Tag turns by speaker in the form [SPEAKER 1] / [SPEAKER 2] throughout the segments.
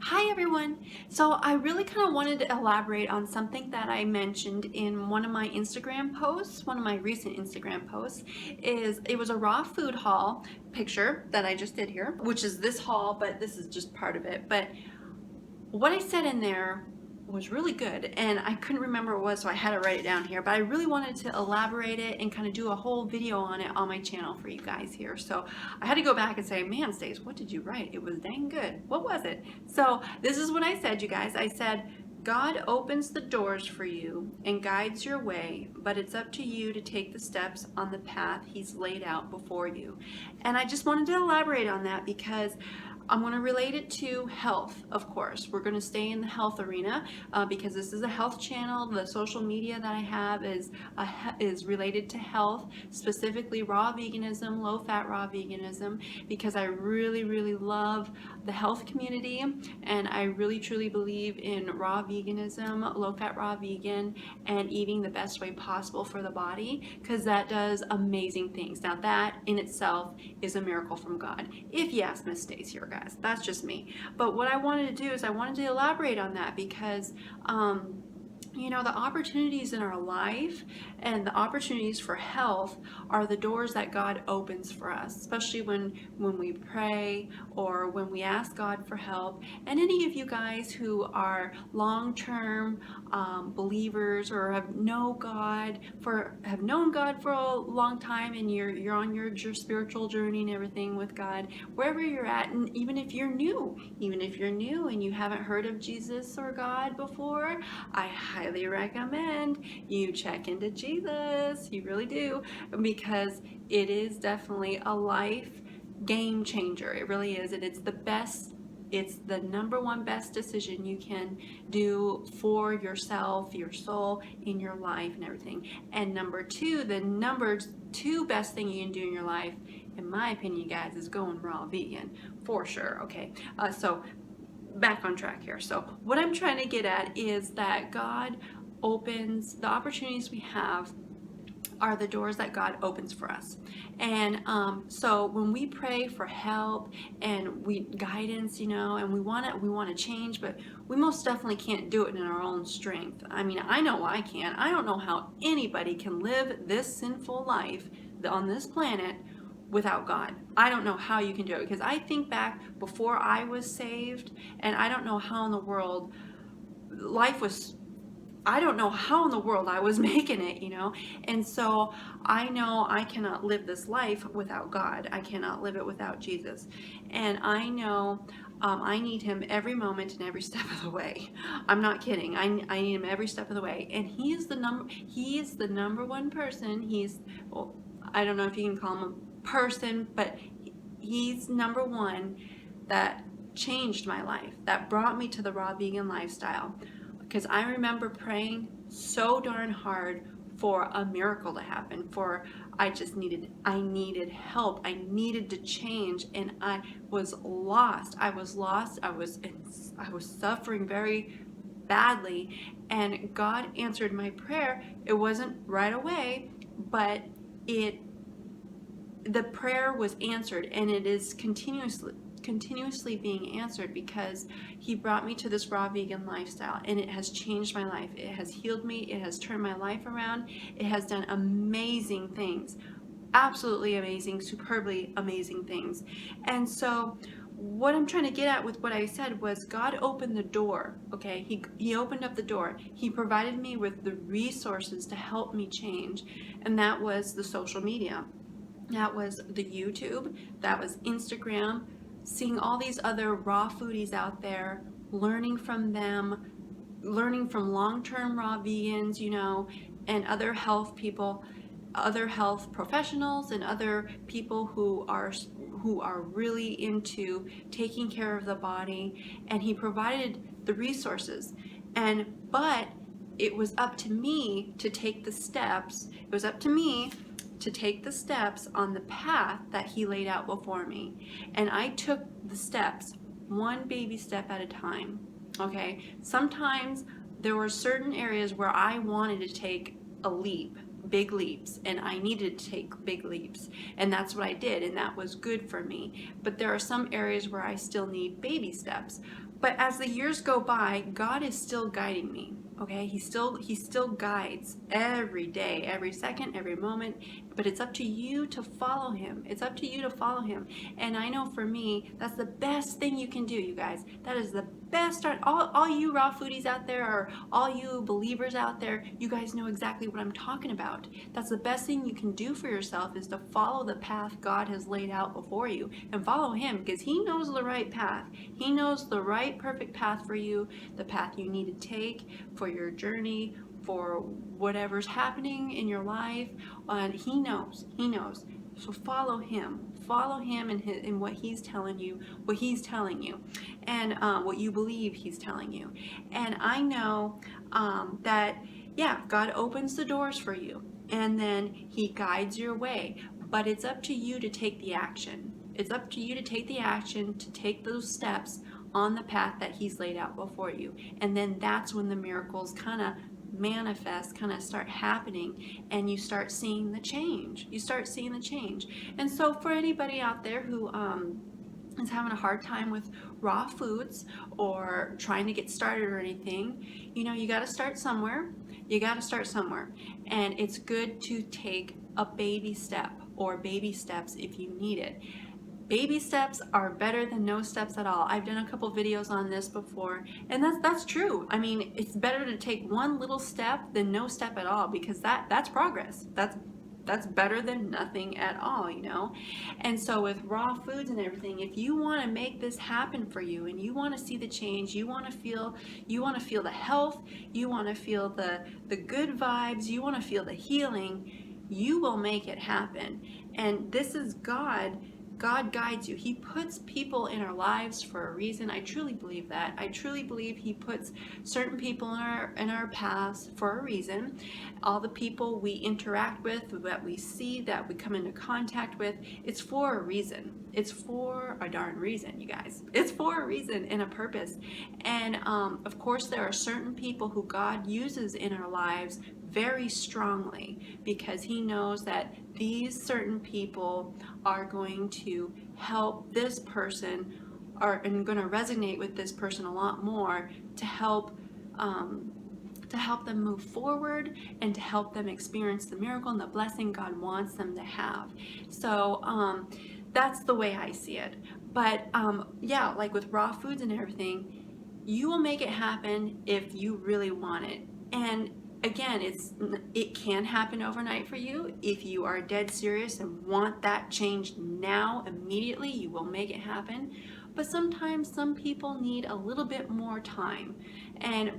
[SPEAKER 1] Hi everyone. So I really kind of wanted to elaborate on something that I mentioned in one of my Instagram posts, one of my recent Instagram posts. It was a raw food haul picture that I just did here, which is this haul, but this is just part of it. But what I said in there was really good, and I couldn't remember what it was, so I had to write it down here. But I really wanted to elaborate it and kind of do a whole video on it on my channel for you guys here. So I had to go back and say, man, Stace, what did you write? It was dang good. What was it? So this is what I said, you guys. I said, God opens the doors for you and guides your way, but it's up to you to take the steps on the path He's laid out before you. And I just wanted to elaborate on that because I'm going to relate it to health, of course. We're going to stay in the health arena because this is a health channel. The social media that I have is related to health, specifically raw veganism, low-fat raw veganism, because I really, really love the health community, and I really, truly believe in raw veganism, low-fat raw vegan, and eating the best way possible for the body, because that does amazing things. Now that in itself is a miracle from God, if you ask Miss Stacy here, guys. That's just me. But what I wanted to do is I wanted to elaborate on that because you know, the opportunities in our life and the opportunities for health are the doors that God opens for us, especially when we pray or when we ask God for help. And any of you guys who are long-term believers or have known God for a long time, and you're on your spiritual journey and everything with God, wherever you're at, and even if you're new and you haven't heard of Jesus or God before, I highly recommend you check into Jesus. You really do, because it is definitely a life game changer. It really is, and it's the number one best decision you can do for yourself, your soul, in your life and everything. And number two best thing you can do in your life, in my opinion, guys, is going raw vegan, for sure. Okay, so back on track here. So what I'm trying to get at is that God opens the opportunities we have are the doors that God opens for us. And so when we pray for help and guidance, you know, and we want to change, but we most definitely can't do it in our own strength. I mean, I know I can't. I don't know how anybody can live this sinful life on this planet without God. I don't know how you can do it, because I think back before I was saved, and I don't know how in the world I don't know how in the world I was making it, you know? And so I know I cannot live this life without God. I cannot live it without Jesus. And I know I need Him every moment and every step of the way. I'm not kidding. I need Him every step of the way. And He is the number one person. Well, I don't know if you can call Him a person, but He's number one that changed my life, that brought me to the raw vegan lifestyle. Because I remember praying so darn hard for a miracle to happen, I needed help. I needed to change, and I was lost. I was suffering very badly, and God answered my prayer. It wasn't right away, but the prayer was answered, and it is continuously being answered, because He brought me to this raw vegan lifestyle, and it has changed my life. It has healed me. It has turned my life around. It has done amazing things, absolutely amazing, superbly amazing things. And so what I'm trying to get at with what I said was God opened the door. Okay, he opened up the door. He provided me with the resources to help me change, and that was the social media. That was the YouTube, that was Instagram, seeing all these other raw foodies out there, learning from them, learning from long-term raw vegans, you know, and other health people, other health professionals, and other people who are really into taking care of the body. And He provided the resources, but it was up to me to take the steps. It was up to me to take the steps on the path that He laid out before me. And I took the steps one baby step at a time. Okay, sometimes there were certain areas where I wanted to take a leap, big leaps, and I needed to take big leaps, and that's what I did, and that was good for me. But there are some areas where I still need baby steps. But as the years go by, God is still guiding me. Okay, he still guides every day, every second, every moment. But it's up to you to follow him. It's up to you to follow him. And I know for me, that's the best thing you can do, you guys. That is the best start. All you raw foodies out there, or all you believers out there, you guys know exactly what I'm talking about. That's the best thing you can do for yourself, is to follow the path God has laid out before you, and follow him, because he knows the right path. He knows the right perfect path for you, the path you need to take for your journey, for whatever's happening in your life. And he knows. So follow him. Follow him in what he's telling you, and what you believe he's telling you. And I know that, yeah, God opens the doors for you, and then he guides your way. But it's up to you to take the action. It's up to you to take the action, to take those steps on the path that he's laid out before you. And then that's when the miracles kind of manifest, kind of start happening, and you start seeing the change. And so for anybody out there who is having a hard time with raw foods, or trying to get started or anything, you got to start somewhere. And it's good to take a baby step, or baby steps if you need it. Baby steps are better than no steps at all. I've done a couple videos on this before, and that's true. I mean, it's better to take one little step than no step at all, because that's progress. That's better than nothing at all, And so with raw foods and everything, if you want to make this happen for you, and you want to see the change, you want to feel the health, you want to feel the good vibes, you want to feel the healing, you will make it happen. And this is God. God guides you. He puts people in our lives for a reason. I truly believe that. I truly believe he puts certain people in our paths for a reason. All the people we interact with, that we see, that we come into contact with, it's for a reason. It's for a darn reason, you guys. It's for a reason and a purpose. And of course, there are certain people who God uses in our lives very strongly, because he knows that these certain people are going to help this person, and going to resonate with this person a lot more, to help them move forward, and to help them experience the miracle and the blessing God wants them to have. So that's the way I see it. But yeah, like with raw foods and everything, you will make it happen if you really want it. And again, it can happen overnight for you. If you are dead serious and want that change now, immediately, you will make it happen. But sometimes some people need a little bit more time.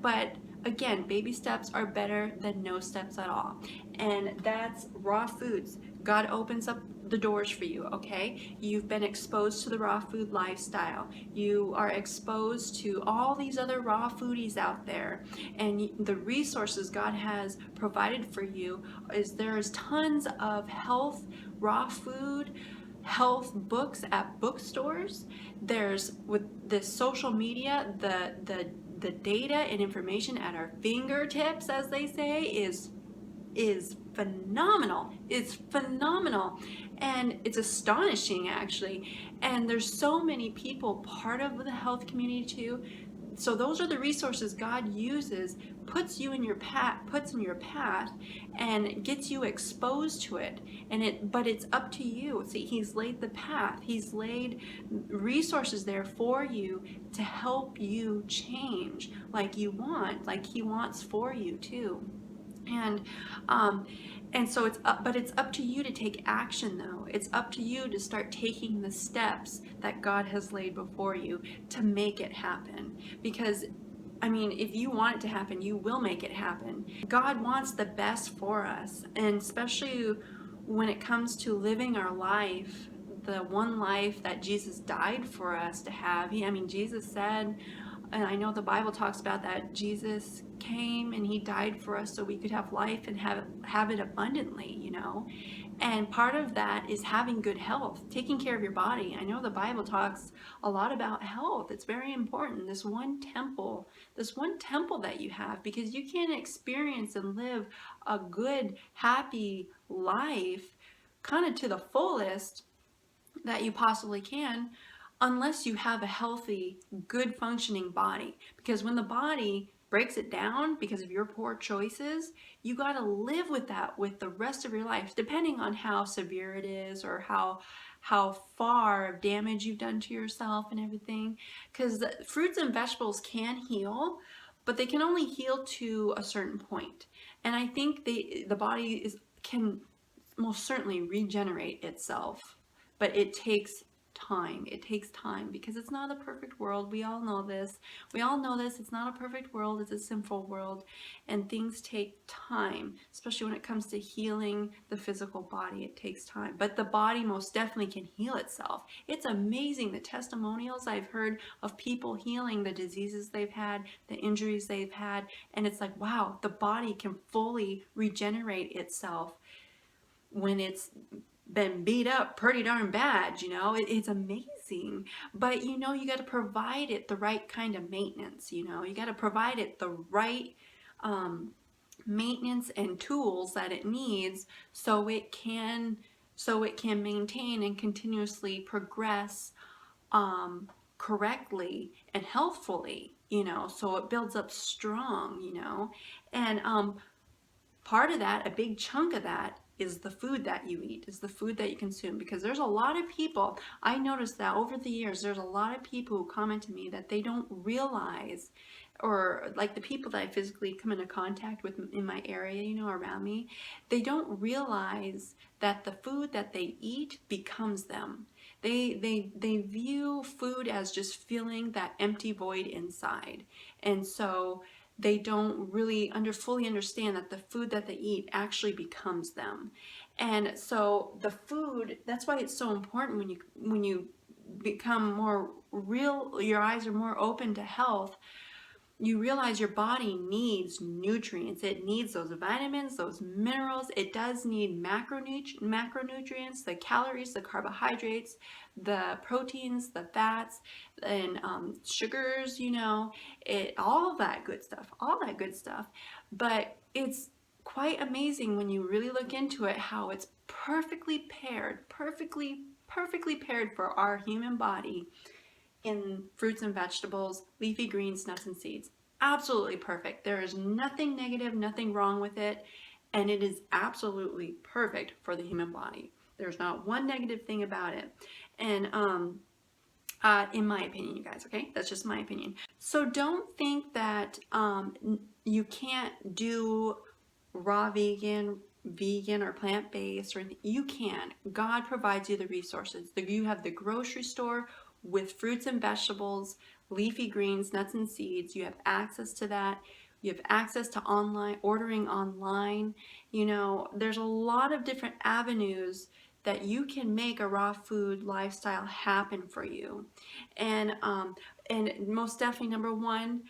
[SPEAKER 1] But again, baby steps are better than no steps at all. And that's raw foods. God opens up the doors for you, okay? You've been exposed to the raw food lifestyle. You are exposed to all these other raw foodies out there, and the resources God has provided for you there's tons of health, raw food, health books at bookstores. There's, with this social media, the data and information at our fingertips, as they say, is phenomenal. It's phenomenal, and it's astonishing, actually. And there's so many people part of the health community too. So those are the resources God uses, puts in your path, and gets you exposed to it. But it's up to you. See, he's laid the path. He's laid resources there for you to help you change like you want, like he wants for you too. And so it's up to you to take action, though. It's up to you to start taking the steps that God has laid before you to make it happen. Because, I mean, if you want it to happen, you will make it happen. God wants the best for us, and especially when it comes to living our life, the one life that Jesus died for us to have. Jesus said, and I know the Bible talks about that, Jesus came and he died for us so we could have life and have it abundantly, And part of that is having good health, taking care of your body. I know the Bible talks a lot about health. It's very important. This one temple that you have, because you can't experience and live a good, happy life kind of to the fullest that you possibly can unless you have a healthy, good functioning body. Because when the body breaks it down because of your poor choices, you got to live with that with the rest of your life, depending on how severe it is or how far of damage you've done to yourself and everything. Because fruits and vegetables can heal, but they can only heal to a certain point. And I think the body can most certainly regenerate itself, but it takes time. It takes time because it's not a perfect world. We all know this. We all know this. It's not a perfect world. It's a sinful world, and things take time, especially when it comes to healing the physical body. It takes time, but the body most definitely can heal itself. It's amazing the testimonials I've heard of people healing the diseases they've had, the injuries they've had, and it's like, wow, the body can fully regenerate itself when it's been beat up pretty darn bad. It's amazing. But you got to provide it the right kind of maintenance. You got to provide it the right maintenance and tools that it needs so it can maintain and continuously progress correctly and healthfully, so it builds up strong, and part of that, a big chunk of that, is the food that you eat, is the food that you consume. Because there's a lot of people, I noticed that over the years, there's a lot of people who comment to me that they don't realize, or like the people that I physically come into contact with in my area, around me, they don't realize that the food that they eat becomes them. They view food as just filling that empty void inside. And so they don't really fully understand that the food that they eat actually becomes them. And so the food, that's why it's so important when you become more real, your eyes are more open to health. You realize your body needs nutrients. It needs those vitamins, those minerals. It does need macronutrients, the calories, the carbohydrates, the proteins, the fats, and sugars, all that good stuff. But it's quite amazing when you really look into it, how it's perfectly paired for our human body in fruits and vegetables, leafy greens, nuts, and seeds. Absolutely perfect. There is nothing negative, nothing wrong with it, and it is absolutely perfect for the human body. There's not one negative thing about it. And in my opinion, you guys, okay? That's just my opinion. So don't think that you can't do raw vegan or plant-based or anything. You can. God provides you the resources. You have the grocery store with fruits and vegetables, leafy greens, nuts and seeds. You have access to that. You have access to ordering online. There's a lot of different avenues that you can make a raw food lifestyle happen for you. And most definitely, number one,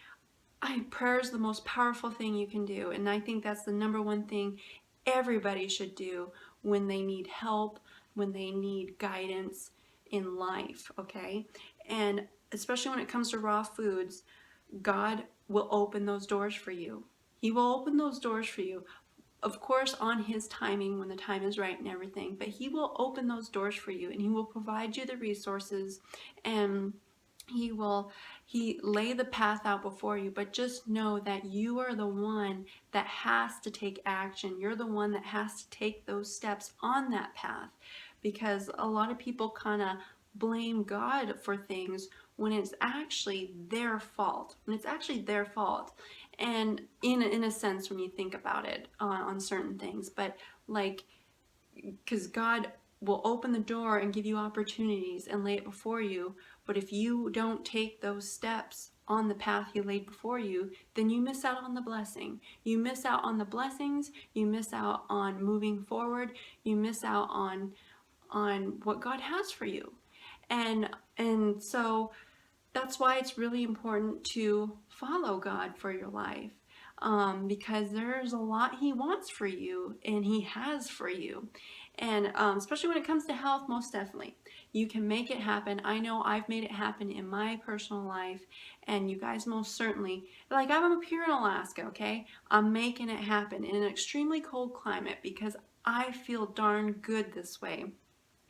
[SPEAKER 1] prayer is the most powerful thing you can do. And I think that's the number one thing everybody should do when they need help, when they need guidance in life, okay? And especially when it comes to raw foods, God will open those doors for you. He will open those doors for you, of course, on his timing, when the time is right and everything, but he will open those doors for you, and he will provide you the resources, and he lay the path out before you. But just know that you are the one that has to take action. You're the one that has to take those steps on that path, because a lot of people kind of blame God for things when it's actually their fault. And in a sense, when you think about it on certain things, but like, because God will open the door and give you opportunities and lay it before you, but if you don't take those steps on the path he laid before you, then you miss out on the blessing. You miss out on the blessings, you miss out on moving forward, you miss out on what God has for you. And so that's why it's really important to follow God for your life, because there's a lot he wants for you and he has for you. And especially when it comes to health, most definitely. You can make it happen. I know I've made it happen in my personal life, and you guys most certainly. Like, I'm up here in Alaska, okay? I'm making it happen in an extremely cold climate because I feel darn good this way.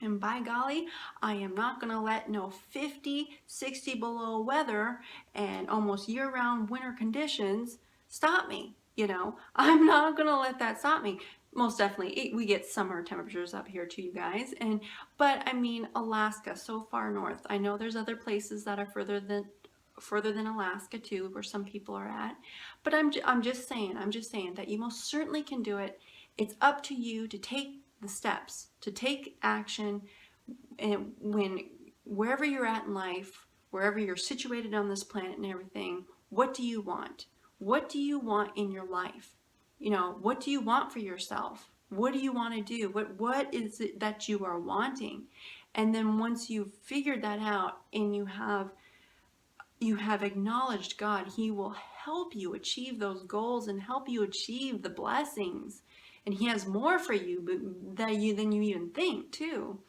[SPEAKER 1] And by golly, I am not going to let no 50, 60 below weather and almost year-round winter conditions stop me. You know, I'm not going to let that stop me. Most definitely, we get summer temperatures up here too, you guys. But I mean, Alaska, so far north. I know there's other places that are further than Alaska too, where some people are at. But I'm just saying that you most certainly can do it. It's up to you to take the steps, to take action, and wherever you're at in life, wherever you're situated on this planet and everything, what do you want? What do you want in your life? You know, what do you want for yourself? What do you want to do? What is it that you are wanting? And then once you've figured that out and you have acknowledged God, He will help you achieve those goals and help you achieve the blessings. And He has more for you than you even think too.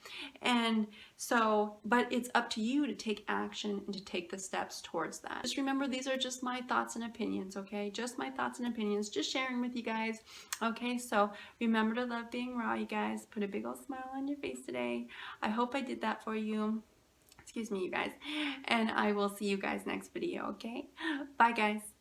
[SPEAKER 1] And so, but it's up to you to take action and to take the steps towards that. Just remember, these are just my thoughts and opinions, okay? Just my thoughts and opinions, just sharing with you guys, okay? So remember to love being raw, you guys. Put a big old smile on your face today. I hope I did that for you. Excuse me, you guys. And I will see you guys next video, okay? Bye, guys.